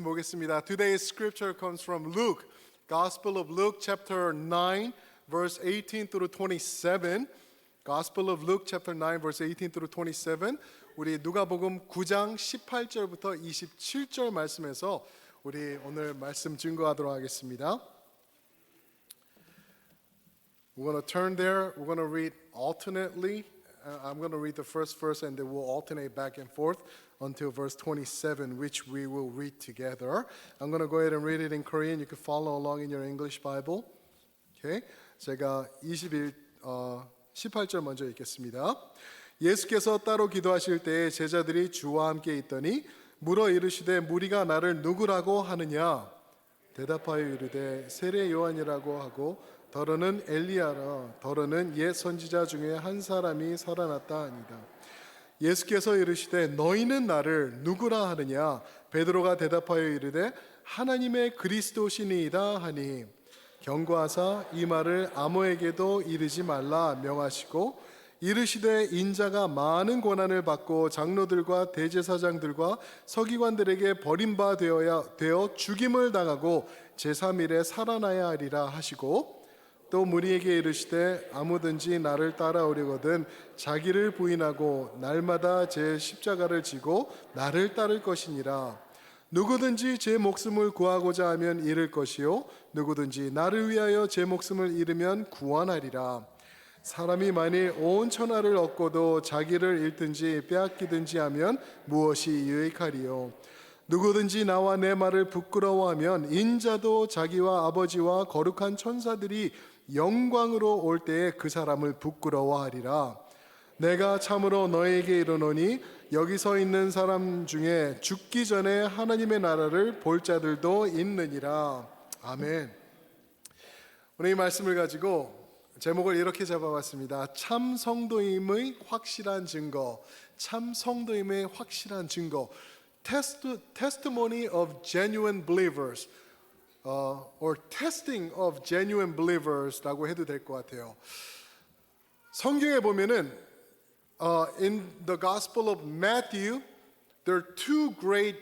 보겠습니다. Today's scripture comes from Luke, Gospel of Luke chapter 9 verse 18 through 27. Gospel of Luke chapter 9 verse 18 through 27. 우리 누가복음 9장 18절부터 27절 말씀에서 우리 오늘 말씀 증거하도록 하겠습니다. We're going to turn there. We're going to read alternately. I'm going to read the first verse and then we'll alternate back and forth until verse 27, which we will read together. I'm going to go ahead and read it in Korean. You can follow along in your English Bible. Okay. 제가 18절 먼저 읽겠습니다. 예수께서 따로 기도하실 때에 제자들이 주와 함께 있더니 물어 이르시되 무리가 나를 누구라고 하느냐? 대답하여 이르되 세례 요한이라고 하고 더러는 엘리야라 더러는 옛 선지자 중에 한 사람이 살아났다 아니다. 예수께서 이르시되 너희는 나를 누구라 하느냐? 베드로가 대답하여 이르되 하나님의 그리스도시니이다 하니 경고하사 이 말을 아무에게도 이르지 말라 명하시고 이르시되 인자가 많은 고난을 받고 장로들과 대제사장들과 서기관들에게 버림바 되어 죽임을 당하고 제3일에 살아나야 하리라 하시고 또 무리에게 이르시되 아무든지 나를 따라오려거든 자기를 부인하고 날마다 제 십자가를 지고 나를 따를 것이니라. 누구든지 제 목숨을 구하고자 하면 잃을 것이요 누구든지 나를 위하여 제 목숨을 잃으면 구원하리라. 사람이 만일 온 천하를 얻고도 자기를 잃든지 빼앗기든지 하면 무엇이 유익하리요? 누구든지 나와 내 말을 부끄러워하면 인자도 자기와 아버지와 거룩한 천사들이 영광으로 올 때에 그 사람을 부끄러워하리라. 내가 참으로 너에게 이르노니 여기 서 있는 사람 중에 죽기 전에 하나님의 나라를 볼 자들도 있느니라. 아멘. 오늘 이 말씀을 가지고 제목을 이렇게 잡아봤습니다. 참 성도임의 확실한 증거. 참 성도임의 확실한 증거. Testimony of genuine believers. Or testing of genuine believers라고 해도 될 것 같아요. 성경에 보면은 in the Gospel of Matthew, there are two great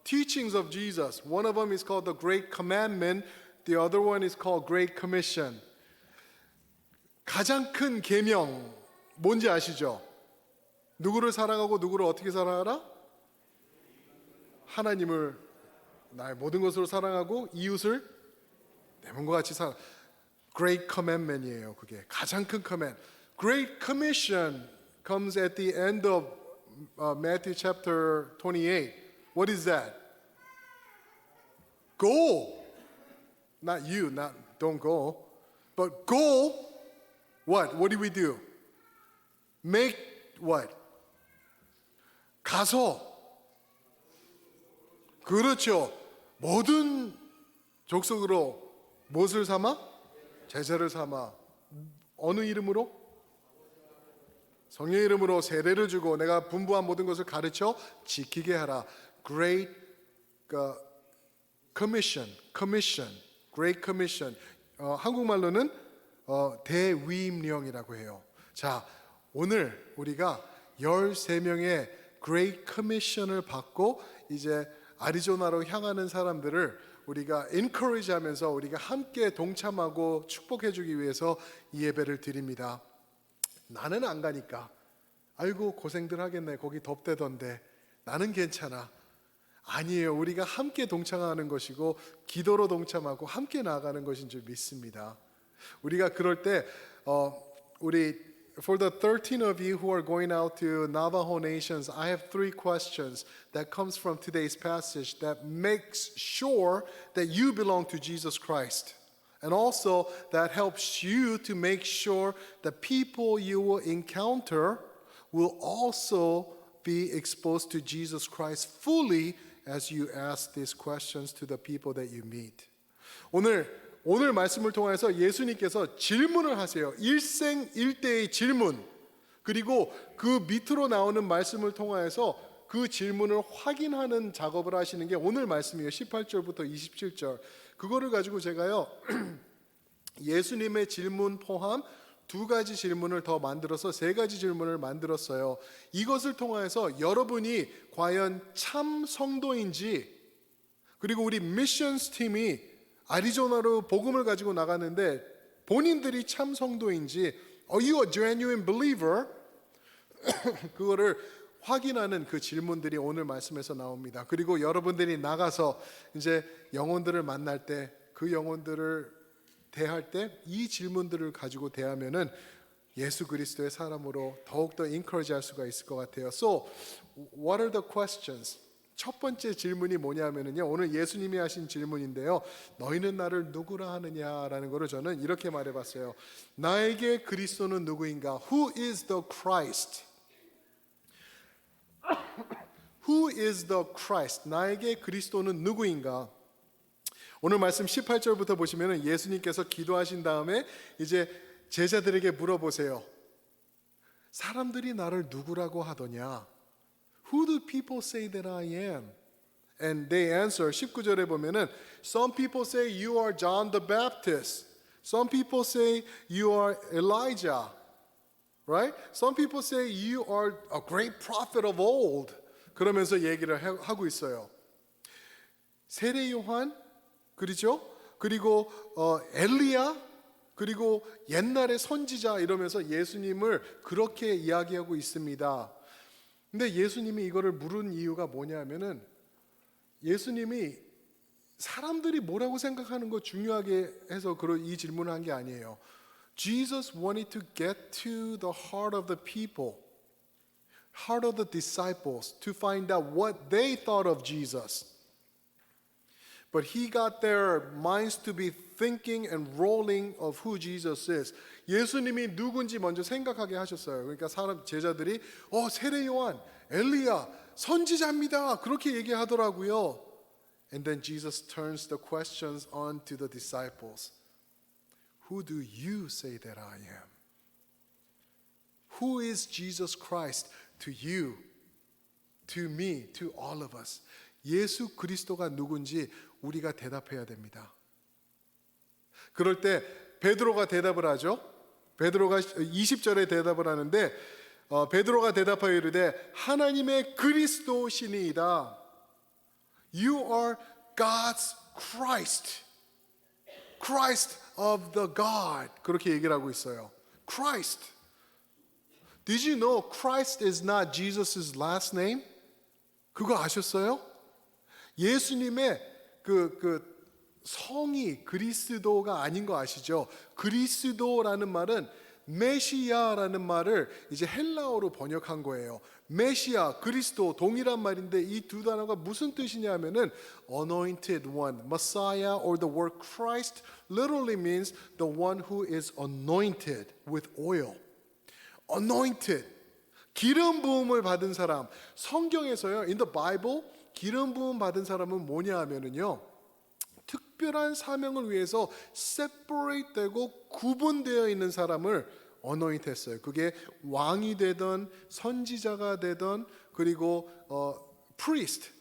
teachings of Jesus. One of them is called the Great Commandment. The other one is called Great Commission. 가장 큰 계명 뭔지 아시죠? 누구를 사랑하고 누구를 어떻게 사랑하라? 하나님을 나의 모든 것으로 사랑하고 이웃을 내 몸과 같이 사랑. Great Commandment이에요. 그게 가장 큰 command. Great Commission comes at the end of Matthew chapter 28. What is that? Go. Not you, not don't go. But go. What? What do we do? Make what? 가서. 그렇죠. 모든 족속으로 무엇을 삼아? 제자를 삼아. 어느 이름으로? 성령의 이름으로 세례를 주고 내가 분부한 모든 것을 가르쳐 지키게 하라. Great Commission. Great Commission. 한국말로는 대위임령이라고 해요. 자, 오늘 우리가 13명의 Great Commission을 받고 이제 아리조나로 향하는 사람들을 우리가 encourage 하면서 우리가 함께 동참하고 축복해 주기 위해서 이 예배를 드립니다. 나는 안 가니까 아이고 고생들 하겠네. 거기 덥대던데 나는 괜찮아. 아니에요. 우리가 함께 동참하는 것이고 기도로 동참하고 함께 나아가는 것인 줄 믿습니다. 우리가 그럴 때 우리 For the 13 of you who are going out to Navajo nations, I have 3 questions that comes from today's passage that makes sure that you belong to Jesus Christ. And also that helps you to make sure the people you will encounter will also be exposed to Jesus Christ fully as you ask these questions to the people that you meet. 오늘 말씀을 통해서 예수님께서 질문을 하세요. 일생일대의 질문. 그리고 그 밑으로 나오는 말씀을 통해서 그 질문을 확인하는 작업을 하시는 게 오늘 말씀이에요. 18절부터 27절. 그거를 가지고 제가요. 예수님의 질문 포함 2가지 질문을 더 만들어서 3가지 질문을 만들었어요. 이것을 통해서 여러분이 과연 참 성도인지 그리고 우리 미션스 팀이 애리조나로 복음을 가지고 나갔는데 본인들이 참 성도인지 Are you a genuine believer? 그거를 확인하는 그 질문들이 오늘 말씀에서 나옵니다. 그리고 여러분들이 나가서 이제 영혼들을 만날 때 그 영혼들을 대할 때 이 질문들을 가지고 대하면은 예수 그리스도의 사람으로 더욱더 encourage 할 수가 있을 것 같아요. So, what are the questions? 첫 번째 질문이 뭐냐면요, 오늘 예수님이 하신 질문인데요, 너희는 나를 누구라 하느냐라는 거를 저는 이렇게 말해봤어요. 나에게 그리스도는 누구인가? Who is the Christ? Who is the Christ? 나에게 그리스도는 누구인가? 오늘 말씀 18절부터 보시면 예수님께서 기도하신 다음에 이제 제자들에게 물어보세요. 사람들이 나를 누구라고 하더냐? Who do people say that I am? And they answer. 19절에 보면은 Some people say you are John the Baptist. Some people say you are Elijah. Right? Some people say you are a great prophet of old. 그러면서 얘기를 하고 있어요. 세례 요한, 그렇죠? 그리고 엘리야, 그리고 옛날의 선지자 이러면서 예수님을 그렇게 이야기하고 있습니다. 근데 예수님이 이거를 물은 이유가 뭐냐면은 예수님이 사람들이 뭐라고 생각하는 거 중요하게 해서 이 질문을 한 게 아니에요. Jesus wanted to get to the heart of the people, heart of the disciples, to find out what they thought of Jesus. But he got their minds to be thinking and rolling of who Jesus is. 예수님이 누군지 먼저 생각하게 하셨어요. 그러니까 제자들이 세례 요한, 엘리야, 선지자입니다. 그렇게 얘기하더라고요. And then Jesus turns the questions on to the disciples. Who do you say that I am? Who is Jesus Christ to you, to me, to all of us? 예수 그리스도가 누군지 우리가 대답해야 됩니다. 그럴 때 베드로가 대답을 하죠. 베드로가 20절에 대답을 하는데 베드로가 대답하여 이르되 하나님의 그리스도시니이다. You are God's Christ. Christ of the God. 그렇게 얘기를 하고 있어요. Christ. Did you know Christ is not Jesus' last name? 그거 아셨어요? 예수님의 그 성이 그리스도가 아닌 거 아시죠? 그리스도라는 말은 메시아라는 말을 이제 헬라어로 번역한 거예요. 메시아, 그리스도 동일한 말인데 이 두 단어가 무슨 뜻이냐면은 anointed one, Messiah or the word Christ literally means the one who is anointed with oil. Anointed. 기름 부음을 받은 사람. 성경에서요, in the Bible 기름 부음 받은 사람은 뭐냐 하면은요, 특별한 사명을 위해서 separate 되고 구분되어 있는 사람을 anoint 했어요. 그게 왕이 되던 선지자가 되던 그리고 priest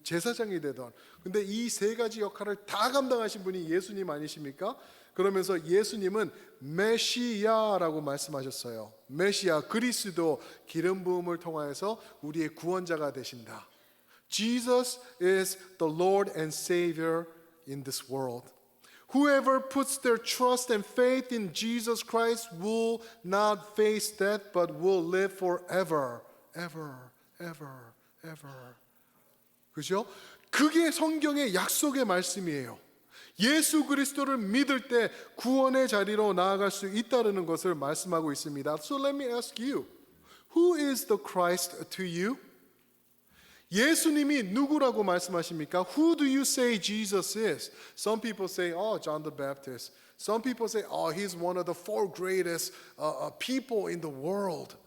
제사장이 되던, 근데 이 세 가지 역할을 다 감당하신 분이 예수님 아니십니까? 그러면서 예수님은 메시아라고 말씀하셨어요. 메시아, 그리스도, 기름 부음을 통하여서 우리의 구원자가 되신다. Jesus is the Lord and Savior in this world. Whoever puts their trust and faith in Jesus Christ will not face death but will live forever, ever, ever, ever. 그죠? 그게 성경의 약속의 말씀이에요. 예수 그리스도를 믿을 때 구원의 자리로 나아갈 수 있다는 것을 말씀하고 있습니다. So let me ask you, who is the Christ to you? 예수님이 누구라고 말씀하십니까? Who do you say Jesus is? Some people say, John the Baptist. Some people say, he's one of the four greatest people in the world.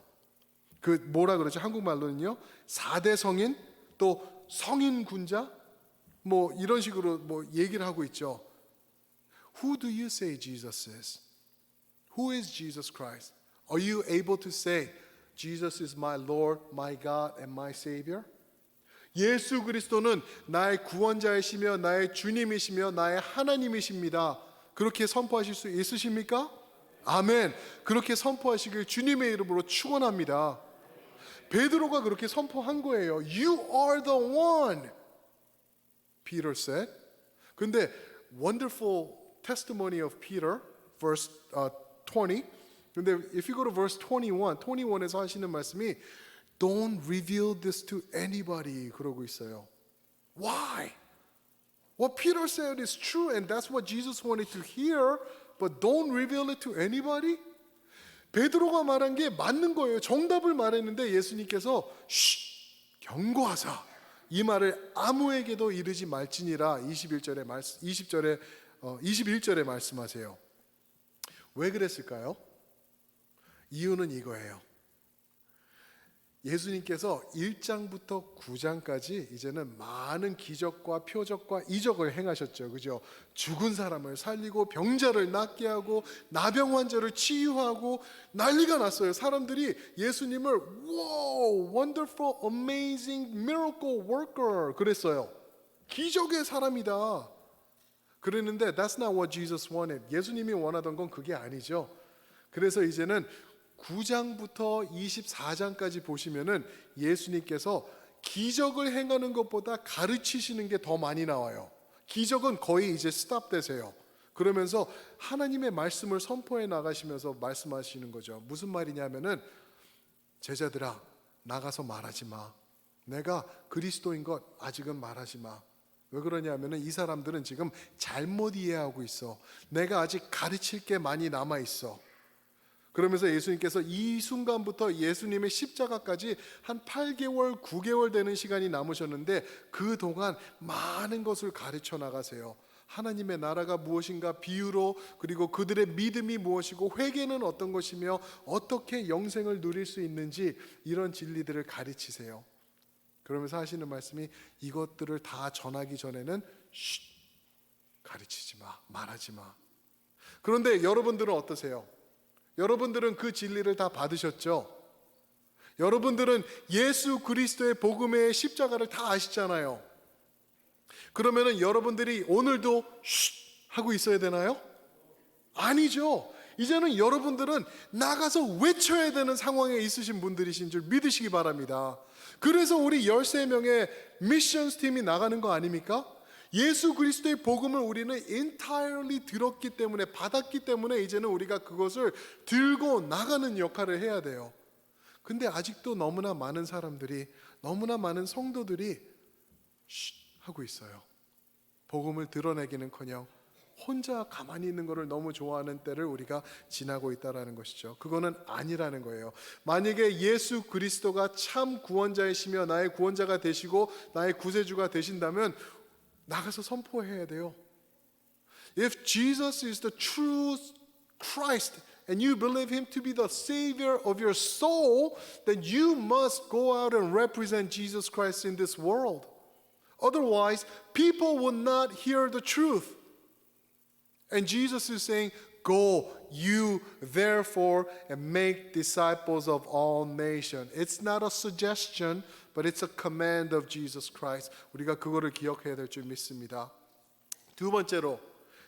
그 뭐라 그러죠? 한국말로는요, 4대 성인, 또 성인 군자, 뭐 이런 식으로 뭐 얘기를 하고 있죠. Who do you say Jesus is? Who is Jesus Christ? Are you able to say, Jesus is my Lord, my God, and my Savior? 예수 그리스도는 나의 구원자이시며 나의 주님이시며 나의 하나님이십니다. 그렇게 선포하실 수 있으십니까? 아멘. 그렇게 선포하시길 주님의 이름으로 축원합니다. 베드로가 그렇게 선포한 거예요. You are the one. Peter said. 근데 wonderful testimony of Peter, verse 20. 근데 if you go to verse 21에서 하시는 말씀이 Don't reveal this to anybody 그러고 있어요. Why? What Peter said is true and that's what Jesus wanted to hear, but don't reveal it to anybody? 베드로가 말한 게 맞는 거예요. 정답을 말했는데 예수님께서 경고하사 이 말을 아무에게도 이르지 말지니라 21절에 말씀하세요. 왜 그랬을까요? 이유는 이거예요. 예수님께서 1장부터 9장까지 이제는 많은 기적과 표적과 이적을 행하셨죠. 그죠? 죽은 사람을 살리고 병자를 낫게 하고 나병 환자를 치유하고 난리가 났어요. 사람들이 예수님을 wow, wonderful, amazing, miracle worker 그랬어요. 기적의 사람이다. 그랬는데 that's not what Jesus wanted. 예수님이 원하던 건 그게 아니죠. 그래서 이제는 9장부터 24장까지 보시면은 예수님께서 기적을 행하는 것보다 가르치시는 게 더 많이 나와요. 기적은 거의 이제 스탑되세요. 그러면서 하나님의 말씀을 선포해 나가시면서 말씀하시는 거죠. 무슨 말이냐면은 제자들아 나가서 말하지 마. 내가 그리스도인 것 아직은 말하지 마. 왜 그러냐면은 이 사람들은 지금 잘못 이해하고 있어. 내가 아직 가르칠 게 많이 남아 있어. 그러면서 예수님께서 이 순간부터 예수님의 십자가까지 한 8개월, 9개월 되는 시간이 남으셨는데 그동안 많은 것을 가르쳐 나가세요. 하나님의 나라가 무엇인가 비유로, 그리고 그들의 믿음이 무엇이고 회개는 어떤 것이며 어떻게 영생을 누릴 수 있는지 이런 진리들을 가르치세요. 그러면서 하시는 말씀이 이것들을 다 전하기 전에는 가르치지 마, 말하지 마. 그런데 여러분들은 어떠세요? 여러분들은 그 진리를 다 받으셨죠? 여러분들은 예수 그리스도의 복음의 십자가를 다 아시잖아요. 그러면은 여러분들이 오늘도 하고 있어야 되나요? 아니죠. 이제는 여러분들은 나가서 외쳐야 되는 상황에 있으신 분들이신 줄 믿으시기 바랍니다. 그래서 우리 13명의 미션스 팀이 나가는 거 아닙니까? 예수 그리스도의 복음을 우리는 entirely 들었기 때문에, 받았기 때문에 이제는 우리가 그것을 들고 나가는 역할을 해야 돼요. 근데 아직도 너무나 많은 사람들이, 너무나 많은 성도들이 하고 있어요. 복음을 드러내기는커녕 혼자 가만히 있는 것을 너무 좋아하는 때를 우리가 지나고 있다는 것이죠. 그거는 아니라는 거예요. 만약에 예수 그리스도가 참 구원자이시며 나의 구원자가 되시고 나의 구세주가 되신다면 나가서 선포해야 돼요. If Jesus is the true Christ and you believe him to be the savior of your soul, then you must go out and represent Jesus Christ in this world. Otherwise, people will not hear the truth. And Jesus is saying, go you therefore and make disciples of all nations. It's not a suggestion, but it's a command of Jesus Christ. 우리가 그거를 기억해야 될 줄 믿습니다. 두 번째로,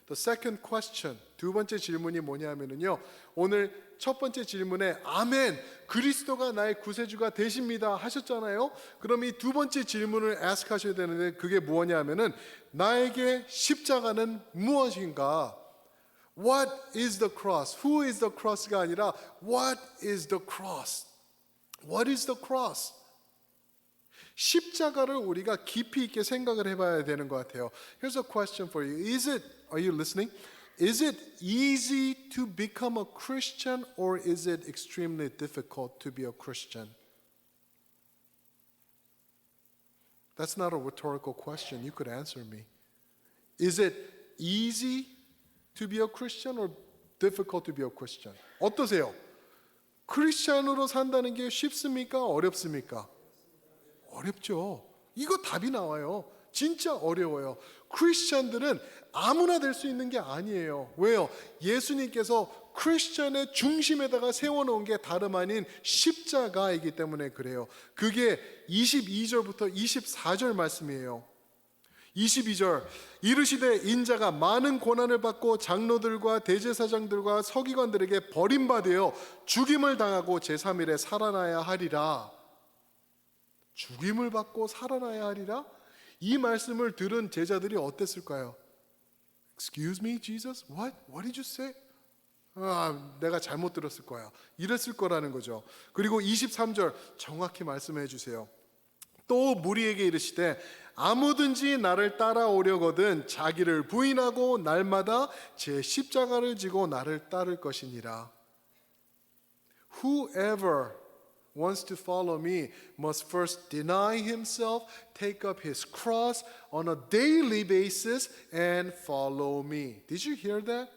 the second question, 두 번째 질문이 뭐냐면요, 오늘 첫 번째 질문에 아멘, 그리스도가 나의 구세주가 되십니다 하셨잖아요. 그럼 이 두 번째 질문을 ask 하셔야 되는데 그게 뭐냐면은 나에게 십자가는 무엇인가? What is the cross? Who is the cross가 아니라 What is the cross? What is the cross? 십자가를 우리가 깊이 있게 생각을 해봐야 되는 것 같아요. Here's a question for you. Are you listening? Is it easy to become a Christian or is it extremely difficult to be a Christian? That's not a rhetorical question. You could answer me. Is it easy to be a Christian or difficult to be a Christian? 어떠세요? 크리스찬으로 산다는 게 쉽습니까? 어렵습니까? 어렵죠. 이거 답이 나와요. 진짜 어려워요. 크리스찬들은 아무나 될 수 있는 게 아니에요. 왜요? 예수님께서 크리스찬의 중심에다가 세워놓은 게 다름 아닌 십자가이기 때문에 그래요. 그게 22절부터 24절 말씀이에요. 22절, 이르시되 인자가 많은 고난을 받고 장로들과 대제사장들과 서기관들에게 버림받아 죽임을 당하고 제3일에 살아나야 하리라. 죽임을 받고 살아나야 하리라? 이 말씀을 들은 제자들이 어땠을까요? Excuse me, Jesus? What? What did you say? 내가 잘못 들었을 거야. 이랬을 거라는 거죠. 그리고 23절 정확히 말씀해 주세요. 또 무리에게 이르시되 아무든지 나를 따라오려거든 자기를 부인하고 날마다 제 십자가를 지고 나를 따를 것이니라. Whoever wants to follow me must first deny himself, take up his cross on a daily basis and follow me. Did you hear that?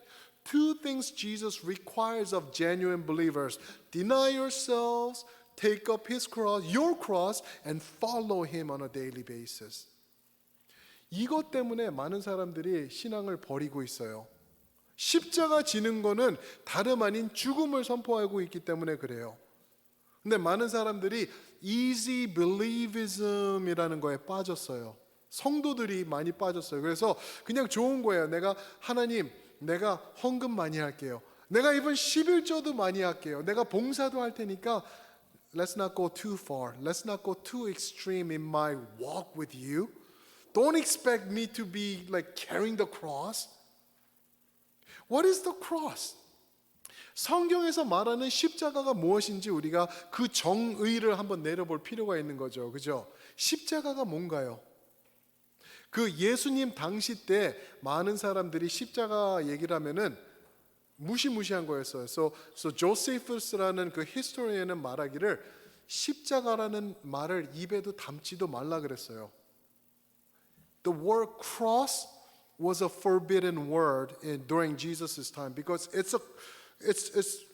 Two things Jesus requires of genuine believers. Deny yourselves, take up his cross, your cross, and follow him on a daily basis. 이것 때문에 많은 사람들이 신앙을 버리고 있어요. 십자가 지는 거는 다름 아닌 죽음을 선포하고 있기 때문에 그래요. 근데 많은 사람들이 easy believism이라는 거에 빠졌어요. 성도들이 많이 빠졌어요. 그래서 그냥 좋은 거예요. 하나님, 내가 헌금 많이 할게요. 내가 이번 11조도 많이 할게요. 내가 봉사도 할 테니까 let's not go too far. Let's not go too extreme in my walk with you. Don't expect me to be like carrying the cross. What is the cross? 성경에서 말하는 십자가가 무엇인지 우리가 그 정의를 한번 내려볼 필요가 있는 거죠. 그죠? 십자가가 뭔가요? 그 예수님 당시 때 많은 사람들이 십자가 얘기를 하면은 무시무시한 거였어요. So Josephus라는 그 히스토리에는 말하기를 십자가라는 말을 입에도 담지도 말라 그랬어요. The word cross was a forbidden word during Jesus' time because it's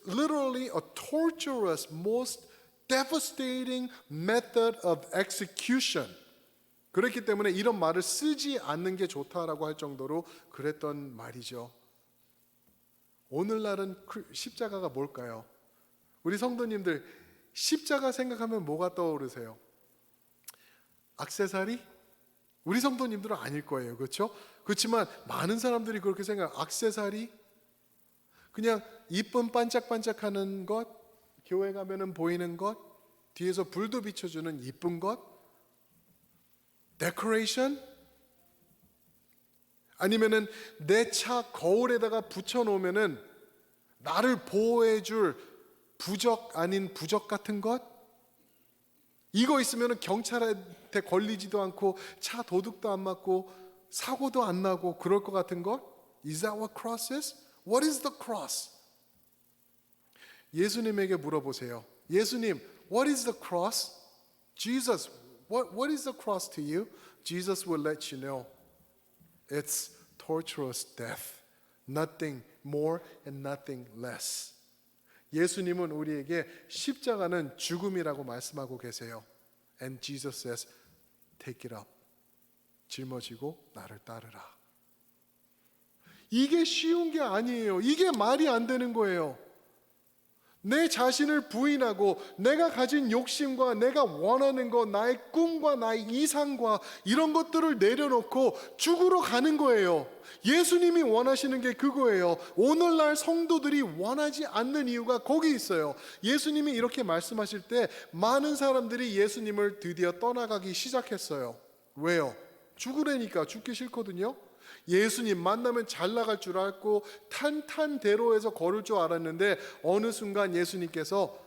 literally a torturous, most devastating method of execution. 그렇기 때문에 이런 말을 쓰지 않는 게 좋다라고 할 정도로 그랬던 말이죠. 오늘날은 십자가가 뭘까요? 우리 성도님들 십자가 생각하면 뭐가 떠오르세요? 액세서리? 우리 성도님들은 아닐 거예요. 그렇죠? 그렇지만 많은 사람들이 그렇게 생각해요. 액세서리? 그냥 이쁜 반짝반짝하는 것, 교회 가면은 보이는 것, 뒤에서 불도 비춰주는 이쁜 것, 데코레이션? 아니면은 내 차 거울에다가 붙여놓으면은 나를 보호해줄 부적 아닌 부적 같은 것? 이거 있으면은 경찰한테 걸리지도 않고 차 도둑도 안 맞고 사고도 안 나고 그럴 것 같은 것? Is that what cross is? What is the cross? 예수님에게 물어보세요. 예수님, what is the cross? Jesus, what is the cross to you? Jesus will let you know. It's torturous death. Nothing more and nothing less. 예수님은 우리에게 십자가는 죽음이라고 말씀하고 계세요. And Jesus says, take it up. 짊어지고 나를 따르라. 이게 쉬운 게 아니에요. 이게 말이 안 되는 거예요. 내 자신을 부인하고 내가 가진 욕심과 내가 원하는 것, 나의 꿈과 나의 이상과 이런 것들을 내려놓고 죽으러 가는 거예요. 예수님이 원하시는 게 그거예요. 오늘날 성도들이 원하지 않는 이유가 거기 있어요. 예수님이 이렇게 말씀하실 때 많은 사람들이 예수님을 드디어 떠나가기 시작했어요. 왜요? 죽으려니까 죽기 싫거든요. 예수님 만나면 잘 나갈 줄 알고 탄탄대로에서 걸을 줄 알았는데 어느 순간 예수님께서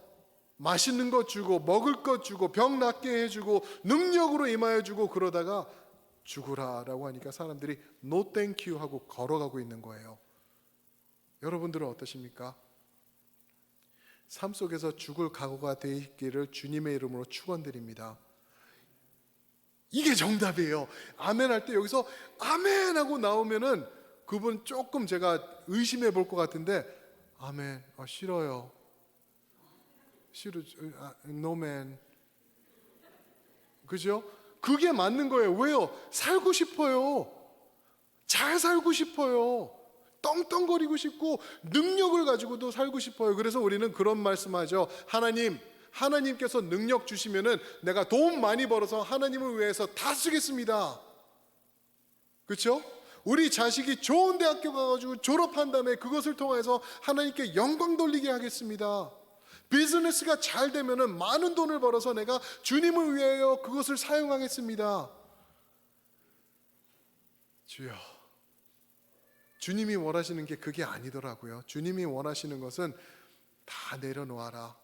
맛있는 것 주고 먹을 것 주고 병 낫게 해주고 능력으로 임하여 주고 그러다가 죽으라라고 하니까 사람들이 No thank you 하고 걸어가고 있는 거예요. 여러분들은 어떠십니까? 삶 속에서 죽을 각오가 되어 있기를 주님의 이름으로 축원드립니다. 이게 정답이에요. 아멘 할 때 여기서 아멘 하고 나오면은 그분 조금 제가 의심해 볼 것 같은데 아멘, 싫어요. 싫어, no man. 그죠? 그게 맞는 거예요. 왜요? 살고 싶어요. 잘 살고 싶어요. 떵떵거리고 싶고 능력을 가지고도 살고 싶어요. 그래서 우리는 그런 말씀하죠. 하나님께서 능력 주시면은 내가 돈 많이 벌어서 하나님을 위해서 다 쓰겠습니다. 그렇죠? 우리 자식이 좋은 대학교 가가지고 졸업한 다음에 그것을 통해서 하나님께 영광 돌리게 하겠습니다. 비즈니스가 잘 되면은 많은 돈을 벌어서 내가 주님을 위하여 그것을 사용하겠습니다. 주여. 주님이 원하시는 게 그게 아니더라고요. 주님이 원하시는 것은 다 내려놓아라.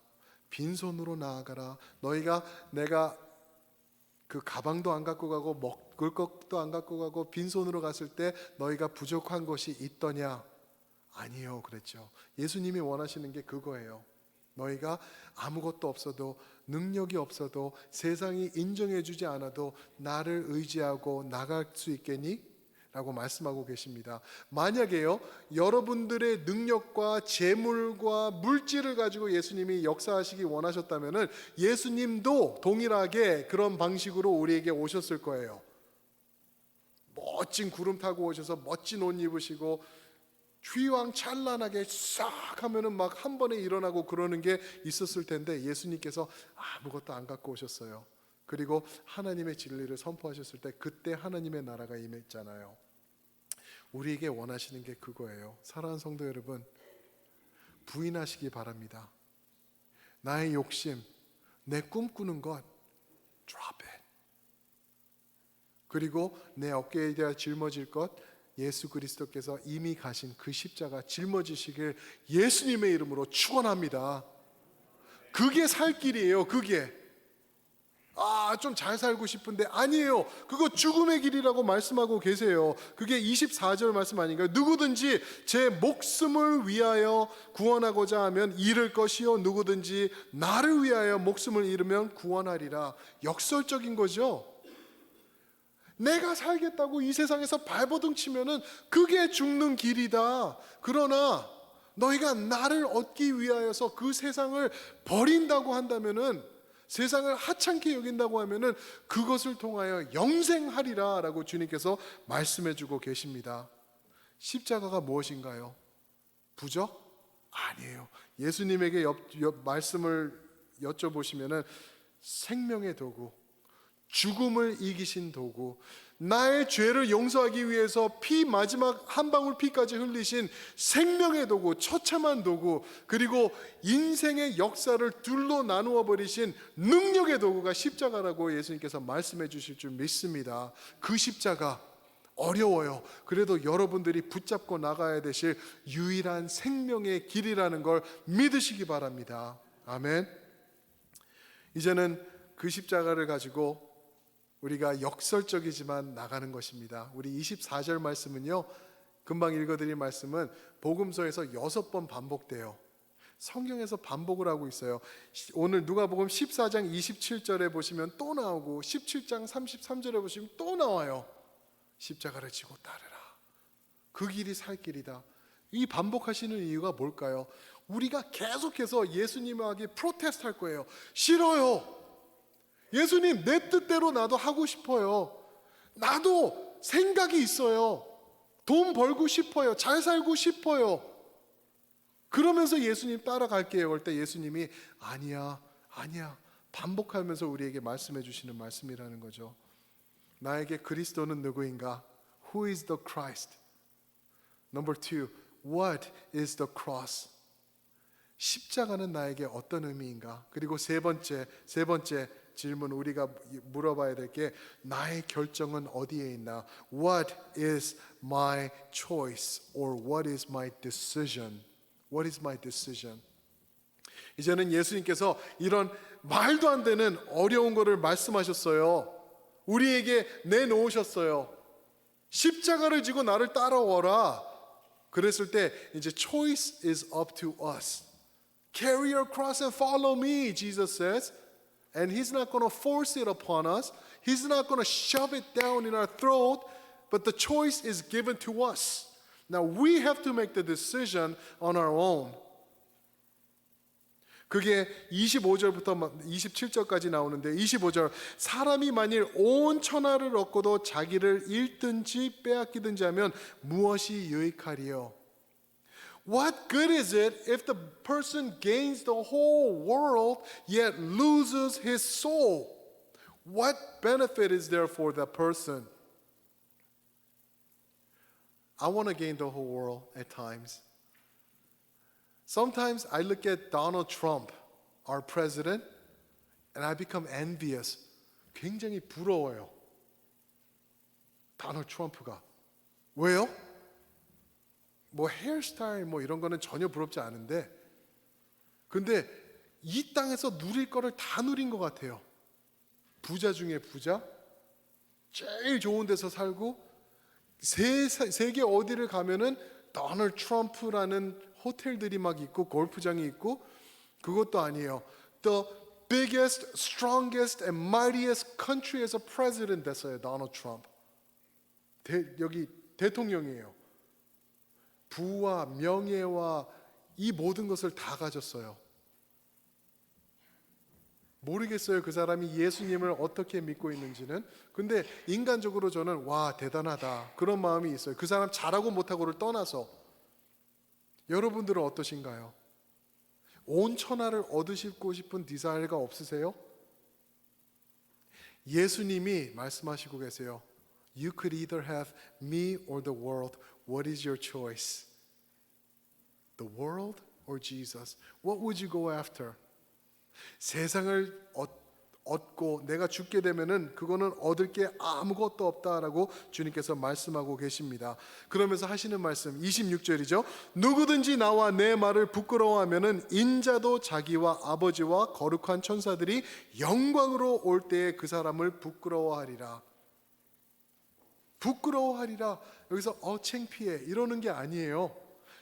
빈손으로 나아가라. 내가 그 가방도 안 갖고 가고 먹을 것도 안 갖고 가고 빈손으로 갔을 때 너희가 부족한 것이 있더냐? 아니요, 그랬죠. 예수님이 원하시는 게 그거예요. 너희가 아무것도 없어도, 능력이 없어도, 세상이 인정해주지 않아도 나를 의지하고 나갈 수 있겠니? 라고 말씀하고 계십니다. 만약에요, 여러분들의 능력과 재물과 물질을 가지고 예수님이 역사하시기 원하셨다면 예수님도 동일하게 그런 방식으로 우리에게 오셨을 거예요. 멋진 구름 타고 오셔서 멋진 옷 입으시고 휘황찬란하게 싹 하면은 막 한 번에 일어나고 그러는 게 있었을 텐데, 예수님께서 아무것도 안 갖고 오셨어요. 그리고 하나님의 진리를 선포하셨을 때 그때 하나님의 나라가 임했잖아요. 우리에게 원하시는 게 그거예요. 사랑하는 성도 여러분, 부인하시기 바랍니다. 나의 욕심, 내 꿈꾸는 것 drop it. 그리고 내 어깨에 대해 짊어질 것, 예수 그리스도께서 이미 가신 그 십자가 짊어지시길 예수님의 이름으로 축원합니다. 그게 살 길이에요. 그게 좀 잘 살고 싶은데 아니에요. 그거 죽음의 길이라고 말씀하고 계세요. 그게 24절 말씀 아닌가요? 누구든지 제 목숨을 위하여 구원하고자 하면 잃을 것이요, 누구든지 나를 위하여 목숨을 잃으면 구원하리라. 역설적인 거죠. 내가 살겠다고 이 세상에서 발버둥 치면은 그게 죽는 길이다. 그러나 너희가 나를 얻기 위하여서 그 세상을 버린다고 한다면은, 세상을 하찮게 여긴다고 하면은 그것을 통하여 영생하리라 라고 주님께서 말씀해 주고 계십니다. 십자가가 무엇인가요? 부적? 아니에요. 예수님에게 말씀을 여쭤보시면은 생명의 도구, 죽음을 이기신 도구, 나의 죄를 용서하기 위해서 피, 마지막 한 방울 피까지 흘리신 생명의 도구, 처참한 도구, 그리고 인생의 역사를 둘로 나누어 버리신 능력의 도구가 십자가라고 예수님께서 말씀해 주실 줄 믿습니다. 그 십자가 어려워요. 그래도 여러분들이 붙잡고 나가야 되실 유일한 생명의 길이라는 걸 믿으시기 바랍니다. 아멘. 이제는 그 십자가를 가지고 우리가 역설적이지만 나가는 것입니다. 우리 24절 말씀은요, 금방 읽어드린 말씀은 복음서에서 6번 반복돼요. 성경에서 반복을 하고 있어요. 오늘 누가복음 14장 27절에 보시면 또 나오고 17장 33절에 보시면 또 나와요. 십자가를 지고 따르라. 그 길이 살 길이다. 이 반복하시는 이유가 뭘까요? 우리가 계속해서 예수님에게 프로테스트 할 거예요. 싫어요. 예수님, 내 뜻대로 나도 하고 싶어요. 나도 생각이 있어요. 돈 벌고 싶어요. 잘 살고 싶어요. 그러면서 예수님 따라갈게요. 할 때 예수님이 아니야. 반복하면서 우리에게 말씀해 주시는 말씀이라는 거죠. 나에게 그리스도는 누구인가? Who is the Christ? Number 2, what is the cross? 십자가는 나에게 어떤 의미인가? 그리고 세 번째 질문, 우리가 물어봐야 될 게 나의 결정은 어디에 있나? What is my choice? Or what is my decision? What is my decision? 이제는 예수님께서 이런 말도 안 되는 어려운 거를 말씀하셨어요. 우리에게 내놓으셨어요. 십자가를 지고 나를 따라오라. 그랬을 때 이제 choice is up to us. Carry your cross and follow me, Jesus says. And He's not going to force it upon us. He's not going to shove it down in our throat. But the choice is given to us. Now we have to make the decision on our own. 그게 25절부터 27절까지 나오는데, 25절, 사람이 만일 온 천하를 얻고도 자기를 잃든지 빼앗기든지 하면 무엇이 유익하리요? What good is it if the person gains the whole world yet loses his soul? What benefit is there for that person? I want to gain the whole world at times. Sometimes I look at Donald Trump, our president, and I become envious. 굉장히 부러워요. Donald Trump가. 왜요? 뭐 헤어스타일 뭐 이런 거는 전혀 부럽지 않은데, 근데 이 땅에서 누릴 거를 다 누린 것 같아요. 부자 중에 부자, 제일 좋은 데서 살고, 세계 어디를 가면은 도널드 트럼프라는 호텔들이 막 있고 골프장이 있고. 그것도 아니에요. The biggest, strongest and mightiest country에서 president 됐어요. 도널드 트럼프. 여기 대통령이에요. 부와 명예와 이 모든 것을 다 가졌어요. 모르겠어요, 그 사람이 예수님을 어떻게 믿고 있는지는. 근데 인간적으로 저는 와, 대단하다, 그런 마음이 있어요. 그 사람 잘하고 못하고를 떠나서. 여러분들은 어떠신가요? 온 천하를 얻으시고 싶은 디자이어가 없으세요? 예수님이 말씀하시고 계세요. You could either have me or the world. What is your choice? The world or Jesus? What would you go after? 세상을 얻고 내가 죽게 되면은 그거는 얻을 게 아무것도 없다라고 주님께서 말씀하고 계십니다. 그러면서 하시는 말씀 26절이죠. 누구든지 나와 내 말을 부끄러워하면은 인자도 자기와 아버지와 거룩한 천사들이 영광으로 올 때에 그 사람을 부끄러워하리라. 부끄러워하리라. 여기서 창피해 이러는 게 아니에요.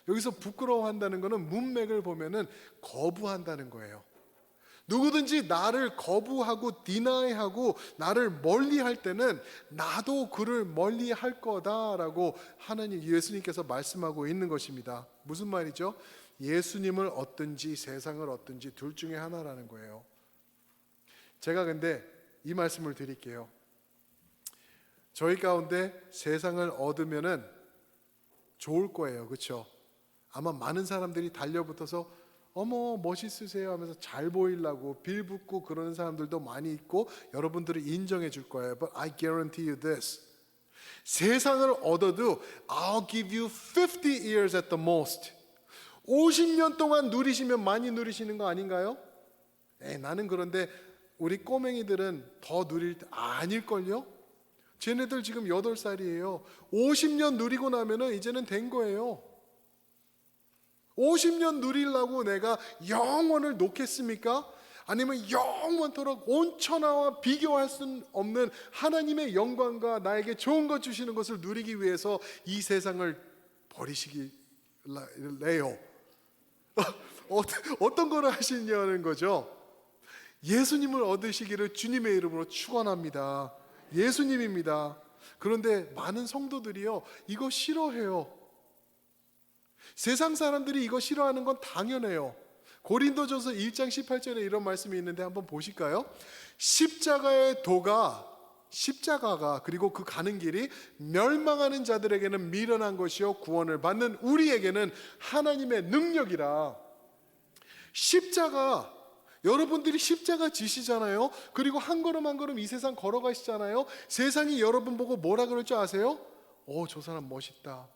여기서 부끄러워한다는 거는 문맥을 보면은 거부한다는 거예요. 누구든지 나를 거부하고 디나이하고 나를 멀리할 때는 나도 그를 멀리할 거다라고 하나님, 예수님께서 말씀하고 있는 것입니다. 무슨 말이죠? 예수님을 얻든지 세상을 얻든지 둘 중에 하나라는 거예요. 제가 근데 이 말씀을 드릴게요. 저희 가운데 세상을 얻으면은 좋을 거예요. 그렇죠? 아마 많은 사람들이 달려붙어서 어머 멋있으세요 하면서 잘 보이려고 빌붙고 그러는 사람들도 많이 있고 여러분들을 인정해 줄 거예요. But I guarantee you this. 세상을 얻어도 I'll give you 50 years at the most. 50년 동안 누리시면 많이 누리시는 거 아닌가요? 나는 그런데 우리 꼬맹이들은 더 누릴 때 아닐걸요? 쟤네들 지금 8살이에요. 50년 누리고 나면은 이제는 된 거예요. 50년 누리려고 내가 영원을 놓겠습니까? 아니면 영원토록 온 천하와 비교할 수 없는 하나님의 영광과 나에게 좋은 것 주시는 것을 누리기 위해서 이 세상을 버리시길래요? 어떤 거를 하시냐는 거죠. 예수님을 얻으시기를 주님의 이름으로 축원합니다. 예수님입니다. 그런데 많은 성도들이요, 이거 싫어해요. 세상 사람들이 이거 싫어하는 건 당연해요. 고린도전서 1장 18절에 이런 말씀이 있는데 한번 보실까요? 십자가가 그리고 그 가는 길이 멸망하는 자들에게는 미련한 것이요 구원을 받는 우리에게는 하나님의 능력이라. 십자가, 여러분들이 십자가 지시잖아요. 그리고 한 걸음 한 걸음 이 세상 걸어가시잖아요. 세상이 여러분 보고 뭐라 그럴 줄 아세요? 저 사람 멋있다.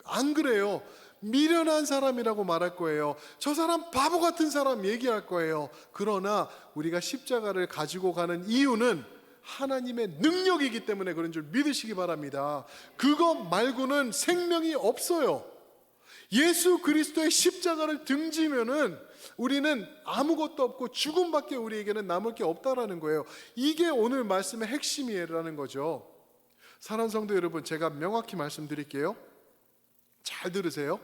안 그래요. 미련한 사람이라고 말할 거예요. 저 사람 바보 같은 사람 얘기할 거예요. 그러나 우리가 십자가를 가지고 가는 이유는 하나님의 능력이기 때문에 그런 줄 믿으시기 바랍니다. 그거 말고는 생명이 없어요. 예수 그리스도의 십자가를 등지면은 우리는 아무것도 없고 죽음밖에 우리에게는 남을 게 없다라는 거예요. 이게 오늘 말씀의 핵심이라는 거죠. 사랑하는 성도 여러분, 제가 명확히 말씀드릴게요. 잘 들으세요.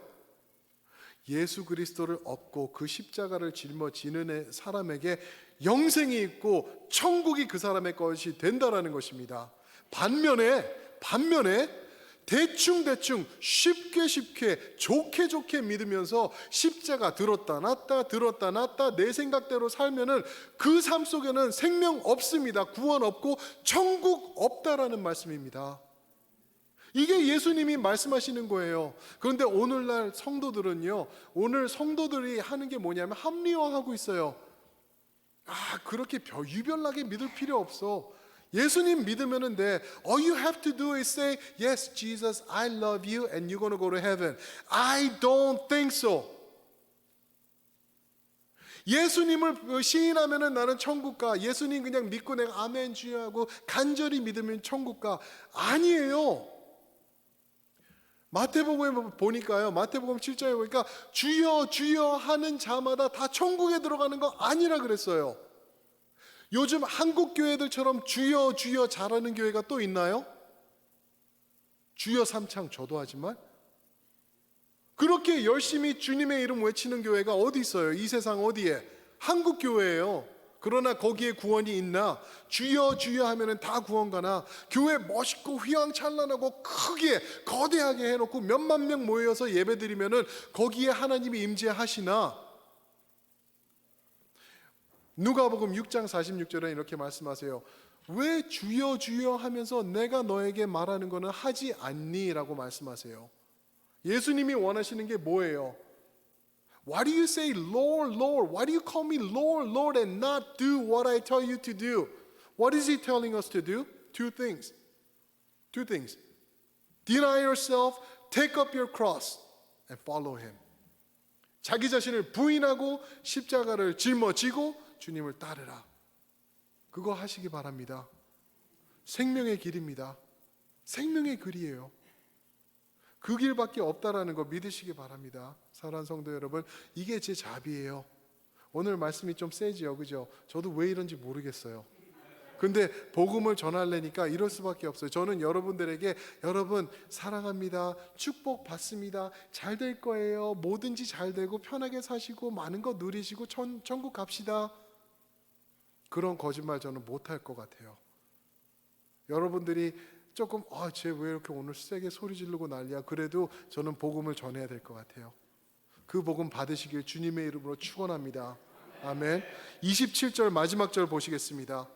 예수 그리스도를 얻고 그 십자가를 짊어지는 사람에게 영생이 있고 천국이 그 사람의 것이 된다라는 것입니다. 반면에 대충 쉽게 좋게 믿으면서 십자가 들었다 놨다 내 생각대로 살면은 그 삶 속에는 생명 없습니다. 구원 없고 천국 없다라는 말씀입니다. 이게 예수님이 말씀하시는 거예요. 그런데 오늘날 성도들은요, 오늘 성도들이 하는 게 뭐냐면 합리화하고 있어요. 그렇게 유별나게 믿을 필요 없어. 예수님 믿으면 돼. All you have to do is say, Yes, Jesus, I love you and you're going to go to heaven. I don't think so. 예수님을 시인하면 나는 천국 가. 예수님 그냥 믿고 내가 아멘 주여 하고 간절히 믿으면 천국 가. 아니에요. 마태복음에 보니까요, 마태복음 7장에 보니까 주여 주여 하는 자마다 다 천국에 들어가는 거 아니라 그랬어요. 요즘 한국 교회들처럼 주여 주여 잘하는 교회가 또 있나요? 주여 삼창 저도 하지만 그렇게 열심히 주님의 이름 외치는 교회가 어디 있어요? 이 세상 어디에? 한국 교회예요. 그러나 거기에 구원이 있나? 주여 주여 하면은 다 구원 가나? 교회 멋있고 휘황찬란하고 크게 거대하게 해놓고 몇만 명 모여서 예배드리면은 거기에 하나님이 임재하시나? 누가복음 6장 46절에 이렇게 말씀하세요. 왜 주여 주여 하면서 내가 너에게 말하는 거는 하지 않니? 라고 말씀하세요. 예수님이 원하시는 게 뭐예요? Why do you say Lord, Lord? Why do you call me Lord, Lord and not do what I tell you to do? What is He telling us to do? Two things. Deny yourself, take up your cross and follow Him. 자기 자신을 부인하고 십자가를 짊어지고 주님을 따르라. 그거 하시기 바랍니다. 생명의 길입니다. 생명의 길이에요. 그 길밖에 없다라는 거 믿으시기 바랍니다. 사랑하는 성도 여러분, 이게 제 자비예요. 오늘 말씀이 좀 세지요, 그죠? 저도 왜 이런지 모르겠어요. 근데 복음을 전하려니까 이럴 수밖에 없어요. 저는 여러분들에게 여러분 사랑합니다, 축복 받습니다, 잘 될 거예요, 뭐든지 잘 되고 편하게 사시고 많은 거 누리시고 천국 갑시다, 그런 거짓말 저는 못할 것 같아요. 여러분들이 조금 쟤 왜 이렇게 오늘 세게 소리 지르고 난리야, 그래도 저는 복음을 전해야 될 것 같아요. 그 복음 받으시길 주님의 이름으로 축원합니다. 아멘. 27절 마지막 절 보시겠습니다.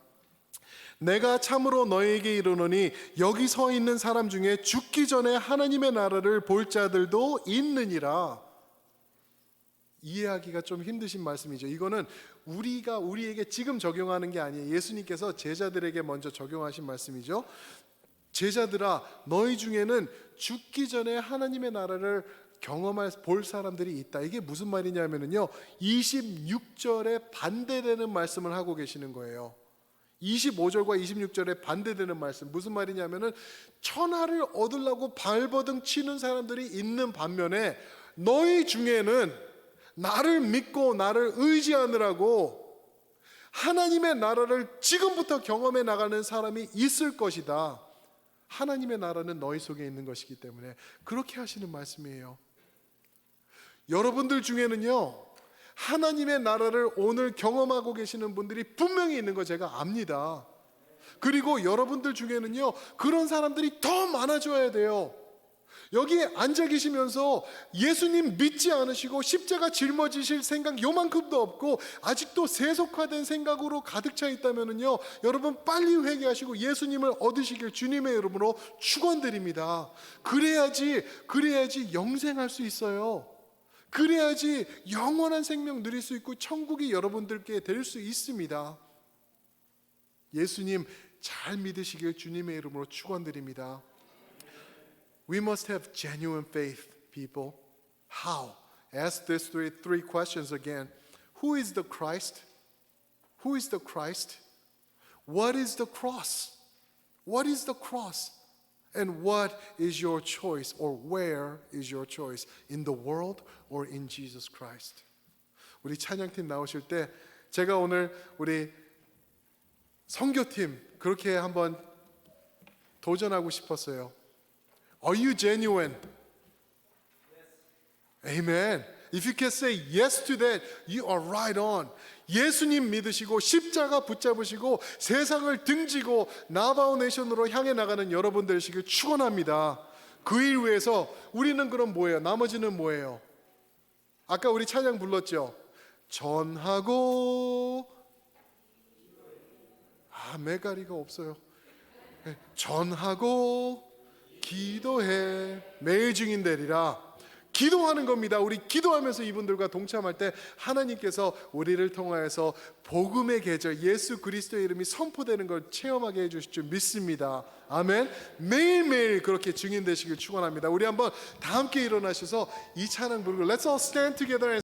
내가 참으로 너희에게 이르노니 여기 서 있는 사람 중에 죽기 전에 하나님의 나라를 볼 자들도 있느니라. 이해하기가 좀 힘드신 말씀이죠. 이거는 우리에게 지금 적용하는 게 아니에요. 예수님께서 제자들에게 먼저 적용하신 말씀이죠. 제자들아, 너희 중에는 죽기 전에 하나님의 나라를 볼 사람들이 있다. 이게 무슨 말이냐면요, 26절에 반대되는 말씀을 하고 계시는 거예요. 25절과 26절에 반대되는 말씀, 무슨 말이냐면은 천하를 얻으려고 발버둥 치는 사람들이 있는 반면에 너희 중에는 나를 믿고 나를 의지하느라고 하나님의 나라를 지금부터 경험해 나가는 사람이 있을 것이다. 하나님의 나라는 너희 속에 있는 것이기 때문에 그렇게 하시는 말씀이에요. 여러분들 중에는요, 하나님의 나라를 오늘 경험하고 계시는 분들이 분명히 있는 거 제가 압니다. 그리고 여러분들 중에는요, 그런 사람들이 더 많아져야 돼요. 여기에 앉아 계시면서 예수님 믿지 않으시고 십자가 짊어지실 생각 요만큼도 없고 아직도 세속화된 생각으로 가득 차 있다면요, 여러분 빨리 회개하시고 예수님을 얻으시길 주님의 이름으로 축원드립니다. 그래야지 영생할 수 있어요. 그래야지 영원한 생명 누릴 수 있고 천국이 여러분들께 될 수 있습니다. 예수님 잘 믿으시길 주님의 이름으로 축원드립니다. We must have genuine faith, people. How? Ask these three questions again. Who is the Christ? Who is the Christ? What is the cross? What is the cross? And what is your choice, or where is your choice? In the world or in Jesus Christ? 우리 찬양팀 나오실 때 제가 오늘 우리 선교팀 그렇게 한번 도전하고 싶었어요. Are you genuine? Amen. If you can say yes to that, you are right on. 예수님 믿으시고 십자가 붙잡으시고 세상을 등지고 나바오 네이션으로 향해 나가는 여러분 되시길 축원합니다. 그 일 위해서 우리는 그럼 뭐예요? 나머지는 뭐예요? 아까 우리 찬양 불렀죠? 전하고 메가리가 없어요. 전하고 기도해 매일 증인 되리라. 기도하는 겁니다. 우리 기도하면서 이분들과 동참할 때 하나님께서 우리를 통하여서 복음의 계절 예수 그리스도의 이름이 선포되는 걸 체험하게 해주실 줄 믿습니다. 아멘. 매일매일 그렇게 증인 되시길 축원합니다. 우리 한번 다 함께 일어나셔서 이 찬양 부르고 Let's all stand together and